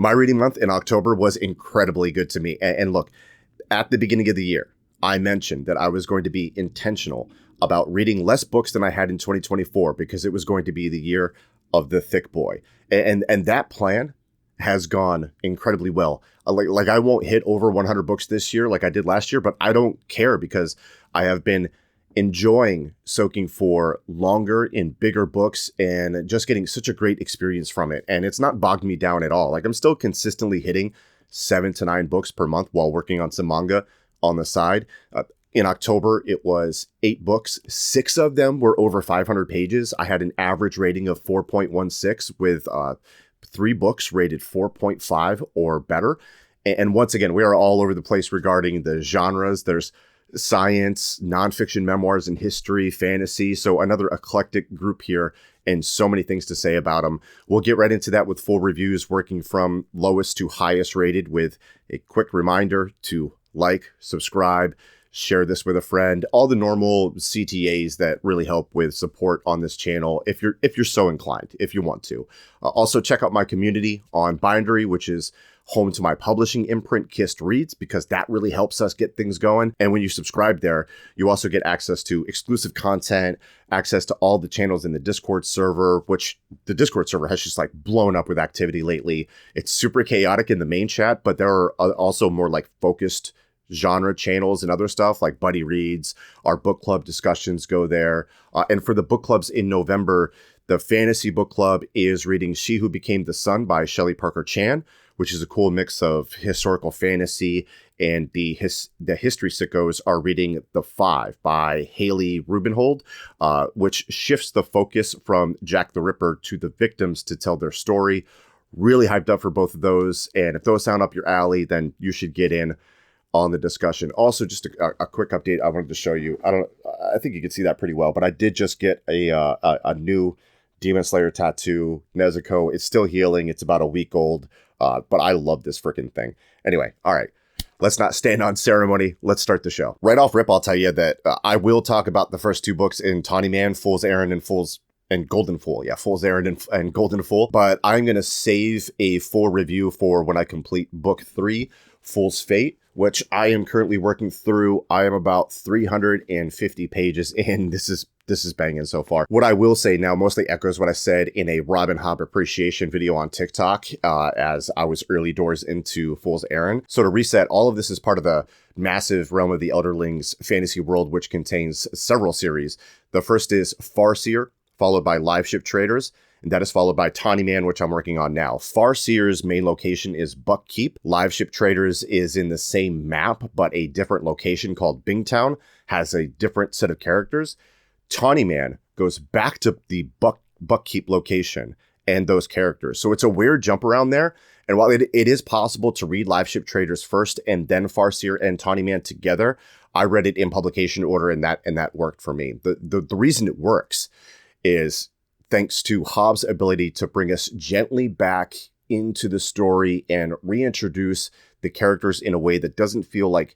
My reading month in October was incredibly good to me. And look, at the beginning of the year, I mentioned that I was going to be intentional about reading less books than I had in 2024 because it was going to be the year of the thick boy. And that plan has gone incredibly well. Like I won't hit over 100 books this year like I did last year, but I don't care because I have been enjoying soaking for longer in bigger books and just getting such a great experience from it. And it's not bogged me down at all. Like I'm still consistently hitting 7 to 9 books per month while working on some manga on the side. In October, it was 8 books. 6 of them were over 500 pages. I had an average rating of 4.16 with 3 books rated 4.5 or better. And once again, we are all over the place regarding the genres. There's science, nonfiction, memoirs, and history, fantasy. So another eclectic group here and so many things to say about them. We'll get right into that with full reviews working from lowest to highest rated with a quick reminder to like, subscribe, share this with a friend, all the normal CTAs that really help with support on this channel if you're so inclined, if you want to. Also check out my community on Bindery, which is home to my publishing imprint, Kissed Reads, because that really helps us get things going. And when you subscribe there, you also get access to exclusive content, access to all the channels in the Discord server, which the Discord server has just like blown up with activity lately. It's super chaotic in the main chat, but there are also more like focused genre channels and other stuff like Buddy Reads. Our book club discussions go there. And for the book clubs in November, the fantasy book club is reading She Who Became the Sun by Shelley Parker Chan, which is a cool mix of historical fantasy, and the history sickos are reading The Five by Haley Rubenhold, which shifts the focus from Jack the Ripper to the victims to tell their story. Really hyped up for both of those, and if those sound up your alley, then you should get in on the discussion. Also, just a quick update I wanted to show you. I think you can see that pretty well, but I did just get a new Demon Slayer tattoo, Nezuko. It's still healing. It's about a week old. But I love this freaking thing. Anyway, all right. Let's not stand on ceremony. Let's start the show. Right off rip, I'll tell you that I will talk about the first 2 books in Tawny Man, Fool's Errand and Golden Fool. Yeah, Fool's Errand and Golden Fool. But I'm going to save a full review for when I complete book 3, Fool's Fate, which I am currently working through. I am about 350 pages in. This is banging so far. What I will say now mostly echoes what I said in a Robin Hobb appreciation video on TikTok as I was early doors into Fool's Errand. So to reset, all of this is part of the massive Realm of the Elderlings fantasy world, which contains several series. The first is Farseer, followed by Live Ship Traders, and that is followed by Tawny Man, which I'm working on now. Farseer's main location is Buck Keep. Live Ship Traders is in the same map, but a different location called Bingtown, has a different set of characters. Tawny Man goes back to the Buck Keep location and those characters. So it's a weird jump around there. And while it is possible to read Live Ship Traders first and then Farseer and Tawny Man together, I read it in publication order and that worked for me. The reason it works is thanks to Hobbs' ability to bring us gently back into the story and reintroduce the characters in a way that doesn't feel like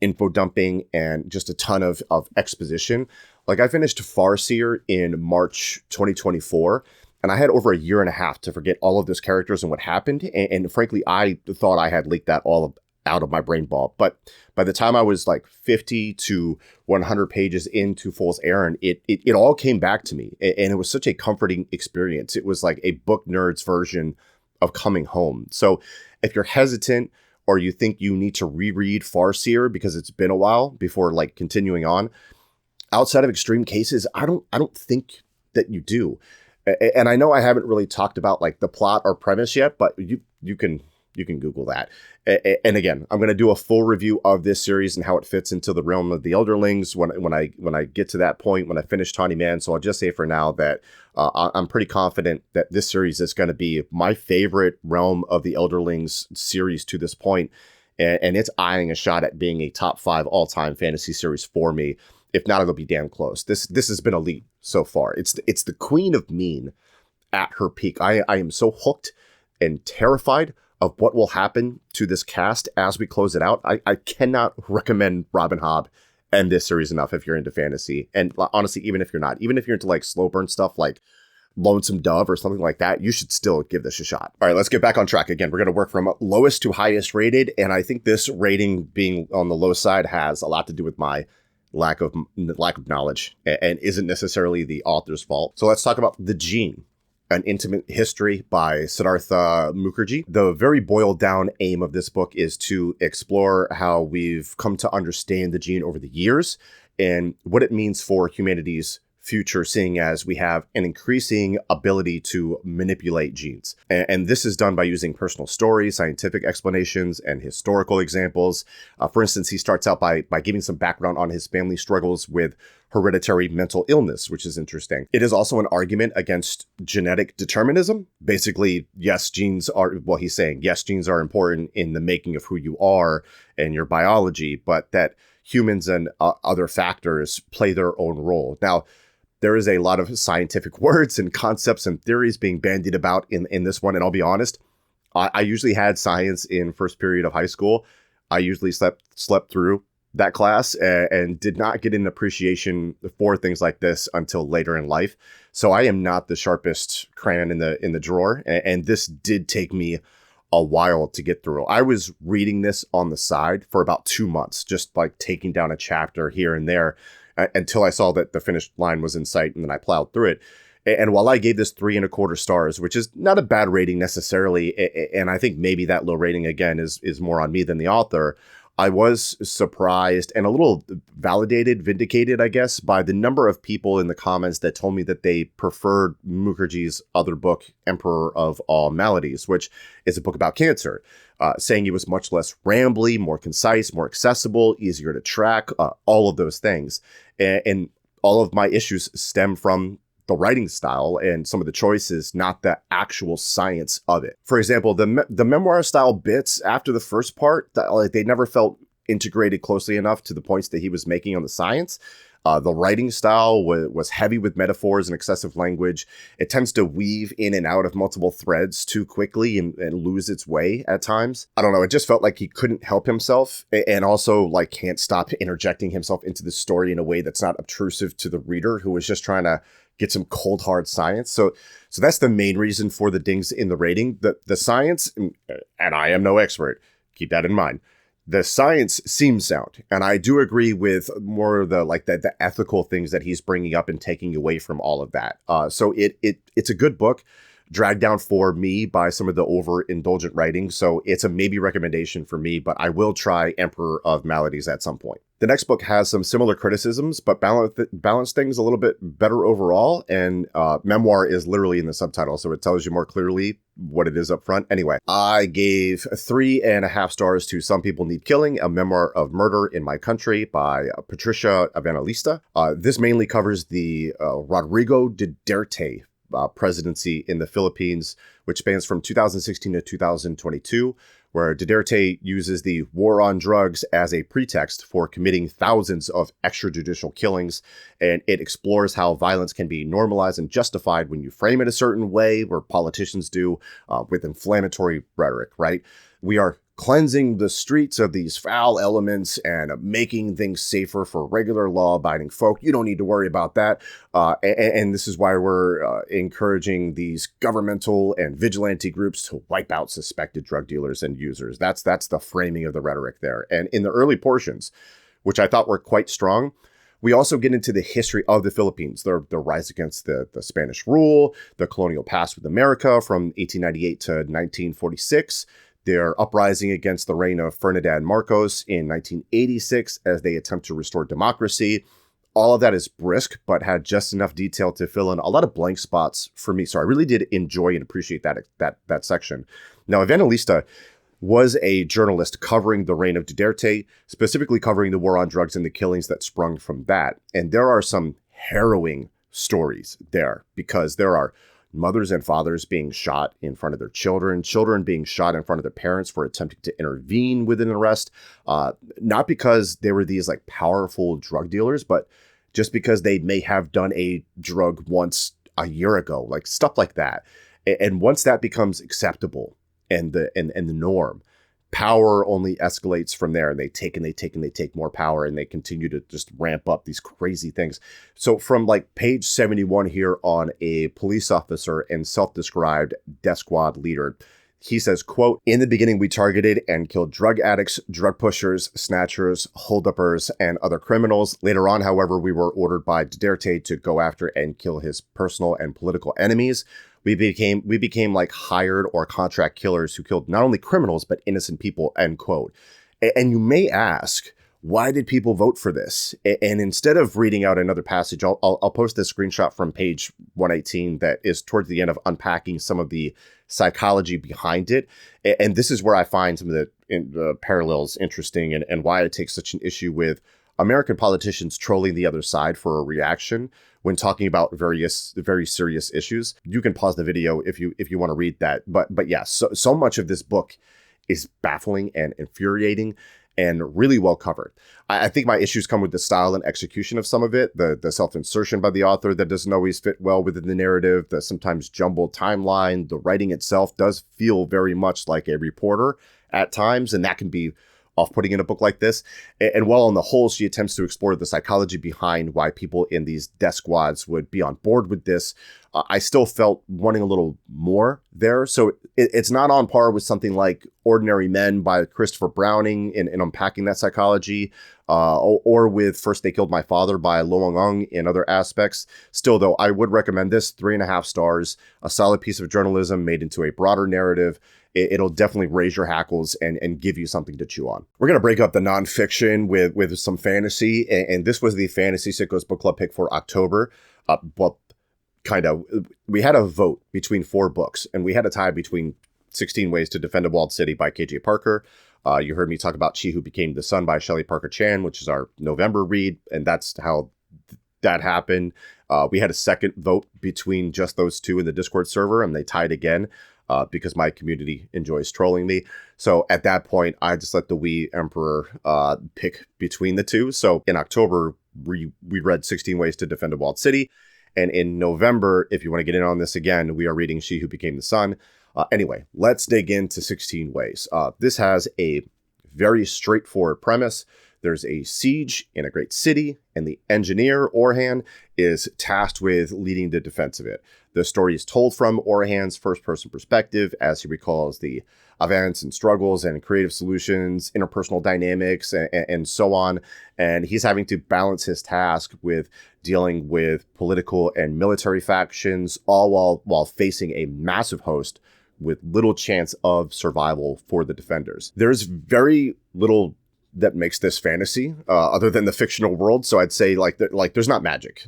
info dumping and just a ton of exposition. Like I finished Farseer in March 2024, and I had over a year and a half to forget all of those characters and what happened. And frankly, I thought I had leaked that all out of my brain ball. But by the time I was like 50 to 100 pages into Fool's Errand, it all came back to me. And it was such a comforting experience. It was like a book nerd's version of coming home. So if you're hesitant or you think you need to reread Farseer because it's been a while before like continuing on, outside of extreme cases, I don't think that you do. And I know I haven't really talked about like the plot or premise yet, but you can Google that. And again, I'm going to do a full review of this series and how it fits into the Realm of the Elderlings when I get to that point, when I finish Tawny Man. So I'll just say for now that I'm pretty confident that this series is going to be my favorite Realm of the Elderlings series to this point. And it's eyeing a shot at being a top 5 all-time fantasy series for me. If not, it'll be damn close. This has been elite so far. It's the Queen of Mean at her peak. I am so hooked and terrified of what will happen to this cast as we close it out. I cannot recommend Robin Hobb and this series enough if you're into fantasy. And honestly, even if you're not, even if you're into like slow burn stuff like Lonesome Dove or something like that, you should still give this a shot. All right, let's get back on track. Again, we're going to work from lowest to highest rated. And I think this rating being on the low side has a lot to do with my lack of knowledge and isn't necessarily the author's fault. So let's talk about The Gene, An Intimate History by Siddhartha Mukherjee. The very boiled down aim of this book is to explore how we've come to understand the gene over the years and what it means for humanity's future, seeing as we have an increasing ability to manipulate genes. And this is done by using personal stories, scientific explanations, and historical examples. For instance, he starts out by giving some background on his family struggles with hereditary mental illness, which is interesting. It is also an argument against genetic determinism. Basically, genes are important in the making of who you are and your biology, but that humans and other factors play their own role. Now, there is a lot of scientific words and concepts and theories being bandied about in this one. And I'll be honest, I usually had science in first period of high school. I usually slept through that class and did not get an appreciation for things like this until later in life. So I am not the sharpest crayon in the drawer. And this did take me a while to get through. I was reading this on the side for about 2 months, just like taking down a chapter here and there, until I saw that the finish line was in sight, and then I plowed through it. And while I gave this 3.25 stars, which is not a bad rating necessarily, and I think maybe that low rating again is more on me than the author, I was surprised and a little vindicated, I guess, by the number of people in the comments that told me that they preferred Mukherjee's other book, Emperor of All Maladies, which is a book about cancer, saying it was much less rambly, more concise, more accessible, easier to track, all of those things. And all of my issues stem from the writing style and some of the choices, not the actual science of it. For example, the memoir style bits after the first part, they never felt integrated closely enough to the points that he was making on the science. The writing style was heavy with metaphors and excessive language. It tends to weave in and out of multiple threads too quickly and lose its way at times. I don't know. It just felt like he couldn't help himself and also like can't stop interjecting himself into the story in a way that's not obtrusive to the reader who was just trying to get some cold hard science. So that's the main reason for the dings in the rating. The science, and I am no expert, keep that in mind. The science seems sound, and I do agree with more of the ethical things that he's bringing up and taking away from all of that. So it's a good book, dragged down for me by some of the overindulgent writing. So it's a maybe recommendation for me, but I will try Emperor of Maladies at some point. The next book has some similar criticisms, but balance things a little bit better overall. And memoir is literally in the subtitle, so it tells you more clearly what it is up front. Anyway, I gave 3.5 stars to Some People Need Killing, a memoir of murder in my country by Patricia Evangelista. This mainly covers the Rodrigo Duterte presidency in the Philippines, which spans from 2016 to 2022, where Duterte uses the war on drugs as a pretext for committing thousands of extrajudicial killings. And it explores how violence can be normalized and justified when you frame it a certain way, where politicians do, with inflammatory rhetoric, right? We are cleansing the streets of these foul elements and making things safer for regular law-abiding folk. You don't need to worry about that. And this is why we're encouraging these governmental and vigilante groups to wipe out suspected drug dealers and users. That's the framing of the rhetoric there. And in the early portions, which I thought were quite strong, we also get into the history of the Philippines, their rise against the Spanish rule, the colonial past with America from 1898 to 1946, their uprising against the reign of Ferdinand Marcos in 1986 as they attempt to restore democracy. All of that is brisk, but had just enough detail to fill in a lot of blank spots for me. So I really did enjoy and appreciate that section. Now, Evangelista was a journalist covering the reign of Duterte, specifically covering the war on drugs and the killings that sprung from that. And there are some harrowing stories there, because there are mothers and fathers being shot in front of their children, children being shot in front of their parents for attempting to intervene with an arrest, not because they were these like powerful drug dealers, but just because they may have done a drug once a year ago, like stuff like that. And once that becomes acceptable and the norm, power only escalates from there, and they take and they take and they take more power, and they continue to just ramp up these crazy things. So from like page 71 here on a police officer and self-described death squad leader, he says, quote, "In the beginning, we targeted and killed drug addicts, drug pushers, snatchers, holduppers, and other criminals. Later on, however, we were ordered by Duterte to go after and kill his personal and political enemies. We became like hired or contract killers who killed not only criminals, but innocent people," end quote. And you may ask, why did people vote for this? And instead of reading out another passage, I'll post this screenshot from page 118 that is towards the end of unpacking some of the psychology behind it. And this is where I find some of the parallels interesting, and why I take such an issue with American politicians trolling the other side for a reaction when talking about very serious issues. You can pause the video if you want to read that. But yeah, so much of this book is baffling and infuriating and really well covered. I think my issues come with the style and execution of some of it, the self-insertion by the author that doesn't always fit well within the narrative, the sometimes jumbled timeline. The writing itself does feel very much like a reporter at times, and that can be off-putting in a book like this. And while on the whole, she attempts to explore the psychology behind why people in these death squads would be on board with this, I still felt wanting a little more there. So it's not on par with something like Ordinary Men by Christopher Browning in unpacking that psychology, or with First They Killed My Father by Lo Wang in other aspects. Still, though, I would recommend this. 3.5 stars, a solid piece of journalism made into a broader narrative. It'll definitely raise your hackles and give you something to chew on. We're going to break up the nonfiction with some fantasy. And this was the Fantasy Sickos Book Club pick for October. We had a vote between 4 books, and we had a tie between 16 Ways to Defend a Walled City by KJ Parker. You heard me talk about She Who Became the Sun by Shelley Parker Chan, which is our November read. And that's how that happened. We had a second vote between just those two in the Discord server, and they tied again. Because my community enjoys trolling me. So at that point, I just let the Wee Emperor pick between the two. So in October, we read 16 Ways to Defend a Walled City. And in November, if you want to get in on this again, we are reading She Who Became the Sun. Anyway, let's dig into 16 Ways. This has a very straightforward premise. There's a siege in a great city, and the engineer, Orhan, is tasked with leading the defense of it. The story is told from Orhan's first-person perspective as he recalls the events and struggles and creative solutions, interpersonal dynamics, and so on. And he's having to balance his task with dealing with political and military factions, all while facing a massive host with little chance of survival for the defenders. There's very little that makes this fantasy, other than the fictional world. So I'd say like there's not magic.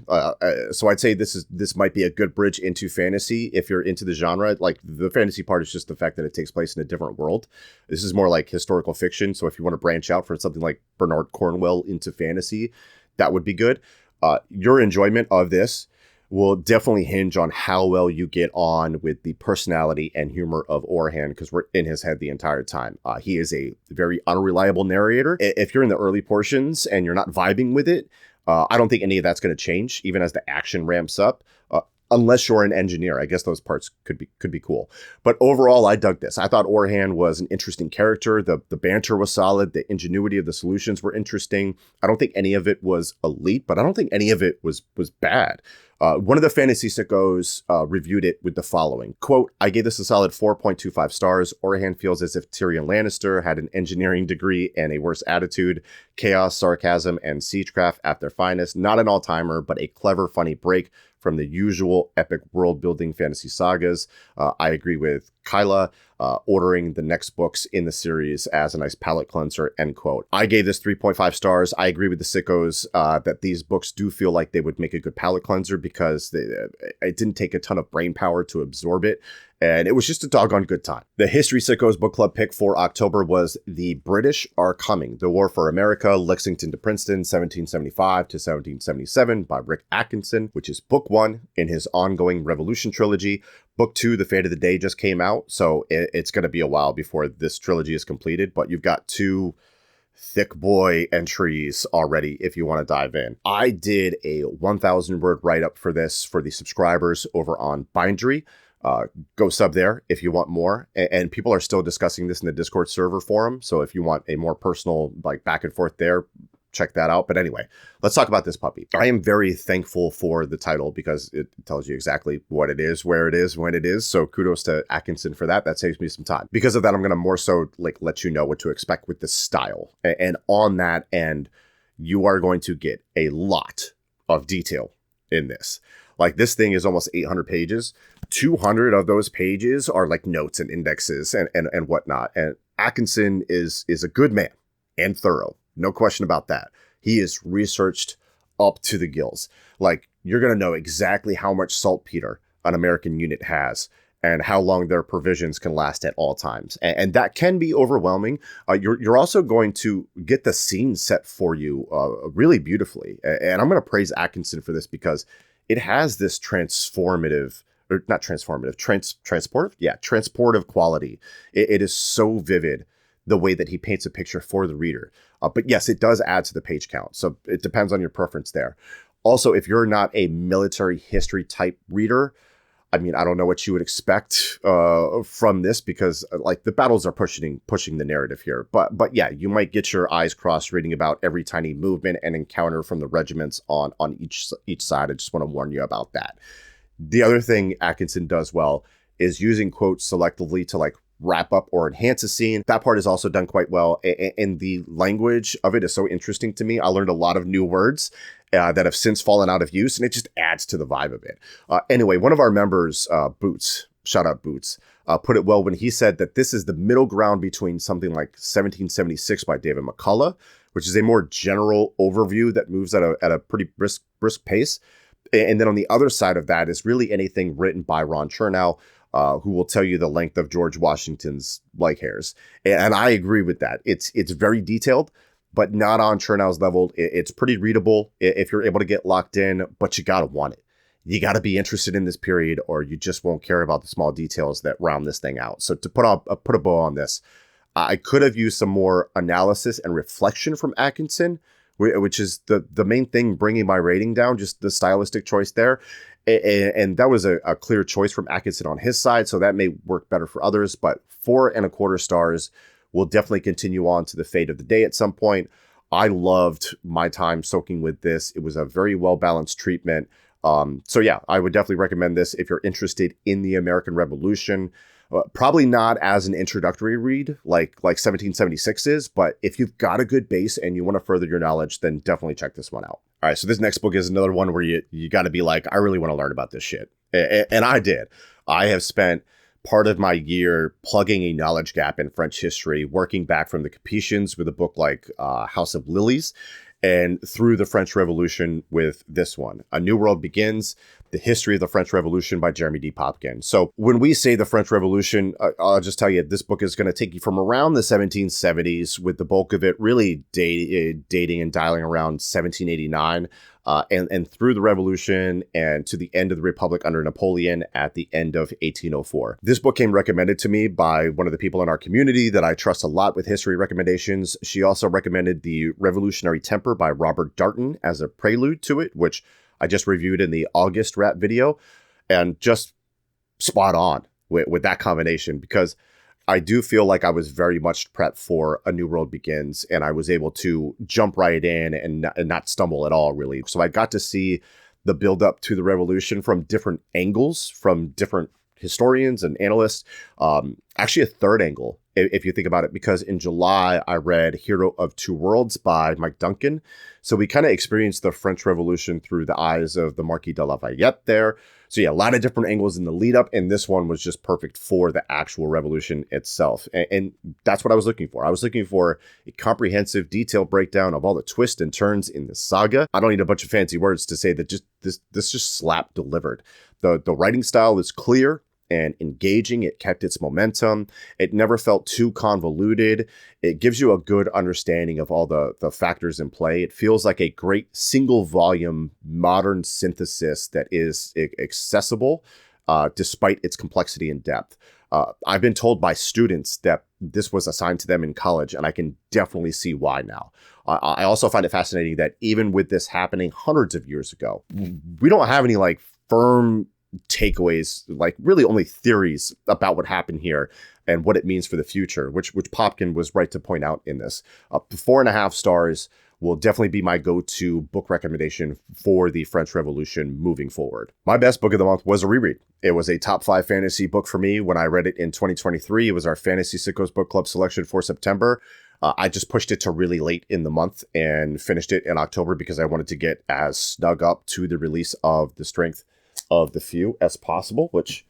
So I'd say this might be a good bridge into fantasy if you're into the genre. Like the fantasy part is just the fact that it takes place in a different world. This is more like historical fiction. So if you want to branch out for something like Bernard Cornwell into fantasy, that would be good. Your enjoyment of this will definitely hinge on how well you get on with the personality and humor of Orhan, because we're in his head the entire time. He is a very unreliable narrator. If you're in the early portions and you're not vibing with it, I don't think any of that's going to change, even as the action ramps up. Unless you're an engineer, I guess those parts could be cool. But overall, I dug this. I thought Orhan was an interesting character. The banter was solid. The ingenuity of the solutions were interesting. I don't think any of it was elite, but I don't think any of it was bad. One of the Fantasy Sickos reviewed it with the following, quote, "I gave this a solid 4.25 stars. Orhan feels as if Tyrion Lannister had an engineering degree and a worse attitude. Chaos, sarcasm, and siegecraft at their finest. Not an all-timer, but a clever, funny break from the usual epic world-building fantasy sagas." I agree with Kyla, ordering the next books in the series as a nice palate cleanser, end quote. I gave this 3.5 stars. I agree with the Sickos that these books do feel like they would make a good palate cleanser because it didn't take a ton of brain power to absorb it. And it was just a doggone good time. The History Sickos Book Club pick for October was The British Are Coming, The War for America, Lexington to Princeton, 1775 to 1777 by Rick Atkinson, which is book 1 in his ongoing Revolution trilogy. Book 2, The Fate of the Day, just came out, so it's going to be a while before this trilogy is completed, but you've got 2 thick boy entries already if you want to dive in. I did a 1,000 word write-up for this for the subscribers over on Bindery. Go sub there if you want more. And people are still discussing this in the Discord server forum. So if you want a more personal, like, back and forth there, check that out. But anyway, let's talk about this puppy. I am very thankful for the title because it tells you exactly what it is, where it is, when it is. So kudos to Atkinson for that. That saves me some time. Because of that, I'm going to more so like let you know what to expect with this style. And on that end, you are going to get a lot of detail in this. Like, this thing is almost 800 pages. 200 of those pages are like notes and indexes and whatnot. And Atkinson is a good man and thorough. No question about that. He is researched up to the gills. Like, you're going to know exactly how much saltpeter an American unit has and how long their provisions can last at all times. And that can be overwhelming. You're also going to get the scene set for you really beautifully. And I'm going to praise Atkinson for this because it has this transportive quality. It is so vivid, the way that he paints a picture for the reader. But yes, it does add to the page count. So it depends on your preference there. Also, if you're not a military history type reader, I mean, I don't know what you would expect from this because like the battles are pushing the narrative here. But yeah, you might get your eyes crossed reading about every tiny movement and encounter from the regiments on each side. I just want to warn you about that. The other thing Atkinson does well is using quotes selectively to like wrap up or enhance a scene. That part is also done quite well. And the language of it is so interesting to me. I learned a lot of new words that have since fallen out of use, and it just adds to the vibe of it. Anyway, one of our members, Boots, shout out Boots, put it well when he said that this is the middle ground between something like 1776 by David McCullough, which is a more general overview that moves at a pretty brisk pace. And then on the other side of that is really anything written by Ron Chernow, who will tell you the length of George Washington's leg hairs. And I agree with that. It's very detailed, but not on Chernow's level. It's pretty readable if you're able to get locked in, but you got to want it. You got to be interested in this period or you just won't care about the small details that round this thing out. So to put a bow on this, I could have used some more analysis and reflection from Atkinson, which is the main thing bringing my rating down, just the stylistic choice there. And that was a clear choice from Atkinson on his side, so that may work better for others. But 4.25 stars will definitely continue on to the fate of the day at some point. I loved my time soaking with this. It was a very well-balanced treatment. So yeah, I would definitely recommend this if you're interested in the American Revolution. Probably not as an introductory read like 1776 is, but if you've got a good base and you want to further your knowledge, then definitely check this one out. All right, so this next book is another one where you got to be like, I really want to learn about this shit. And I did. I have spent part of my year plugging a knowledge gap in French history, working back from the Capetians with a book like House of Lilies, and through the French Revolution with this one, A New World Begins, The History of the French Revolution by Jeremy D. Popkin. So when we say the French Revolution, I'll just tell you, this book is going to take you from around the 1770s, with the bulk of it really dating and dialing around 1789, and through the Revolution and to the end of the Republic under Napoleon at the end of 1804. This book came recommended to me by one of the people in our community that I trust a lot with history recommendations. She also recommended The Revolutionary Temper by Robert Darnton as a prelude to it, which I just reviewed in the August wrap video, and just spot on with that combination, because I do feel like I was very much prepped for A New World Begins, and I was able to jump right in and not stumble at all, really. So I got to see the build up to the revolution from different angles, from different historians and analysts. Actually, a third angle, if you think about it, because in July, I read Hero of Two Worlds by Mike Duncan. So we kind of experienced the French Revolution through the eyes of the Marquis de Lafayette there. So yeah, a lot of different angles in the lead up, and this one was just perfect for the actual revolution itself. And that's what I was looking for. I was looking for a comprehensive, detailed breakdown of all the twists and turns in the saga. I don't need a bunch of fancy words to say that this just slap delivered. The writing style is clear and engaging. It kept its momentum. It never felt too convoluted. It gives you a good understanding of all the factors in play. It feels like a great single volume modern synthesis that is accessible despite its complexity and depth. I've been told by students that this was assigned to them in college, and I can definitely see why now. I also find it fascinating that even with this happening hundreds of years ago, we don't have any like firm takeaways, like really only theories about what happened here and what it means for the future, which Popkin was right to point out in this. 4.5 stars will definitely be my go-to book recommendation for the French Revolution moving forward. My best book of the month was a reread. It was a top 5 fantasy book for me when I read it in 2023. It was our Fantasy Sickos Book Club selection for September. I just pushed it to really late in the month and finished it in October because I wanted to get as snug up to the release of The Strength of the Few as possible, which,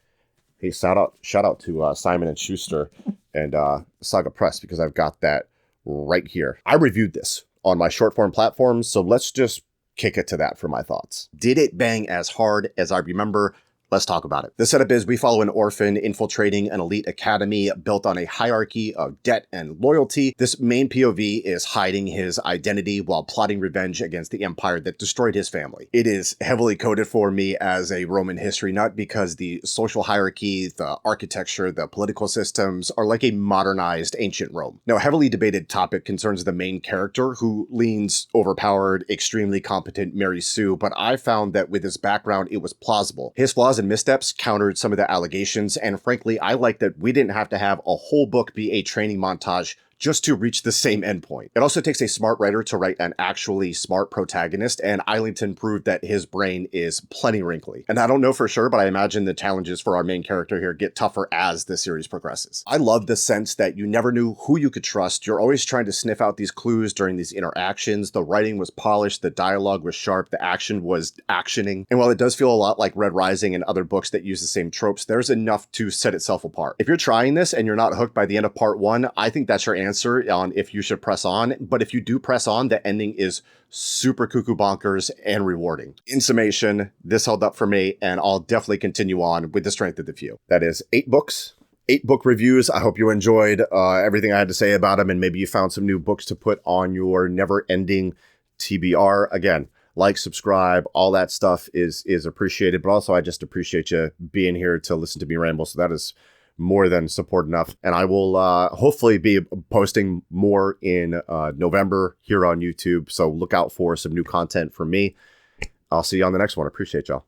hey, shout out to Simon & Schuster and Saga Press, because I've got that right here. I reviewed this on my short form platforms, so let's just kick it to that for my thoughts. Did it bang as hard as I remember? Let's talk about it. The setup is we follow an orphan infiltrating an elite academy built on a hierarchy of debt and loyalty. This main POV is hiding his identity while plotting revenge against the empire that destroyed his family. It is heavily coded for me as a Roman history nut because the social hierarchy, the architecture, the political systems are like a modernized ancient Rome. Now, a heavily debated topic concerns the main character, who leans overpowered, extremely competent Mary Sue, but I found that with his background, it was plausible. His flaws and missteps countered some of the allegations, and frankly, I like that we didn't have to have a whole book be a training montage just to reach the same endpoint. It also takes a smart writer to write an actually smart protagonist, and Islington proved that his brain is plenty wrinkly. And I don't know for sure, but I imagine the challenges for our main character here get tougher as the series progresses. I love the sense that you never knew who you could trust. You're always trying to sniff out these clues during these interactions. The writing was polished, the dialogue was sharp, the action was actioning. And while it does feel a lot like Red Rising and other books that use the same tropes, there's enough to set itself apart. If you're trying this and you're not hooked by the end of part 1, I think that's your answer on if you should press on. But if you do press on, the ending is super cuckoo bonkers and rewarding. In summation, this held up for me, and I'll definitely continue on with The Strength of the Few. That is 8 books, 8 book reviews. I hope you enjoyed everything I had to say about them, and maybe you found some new books to put on your never-ending TBR. Again, like, subscribe, all that stuff is appreciated, but also I just appreciate you being here to listen to me ramble, so that is more than support enough. And I will hopefully be posting more in November here on YouTube, so look out for some new content from me. I'll see you on the next one. Appreciate y'all.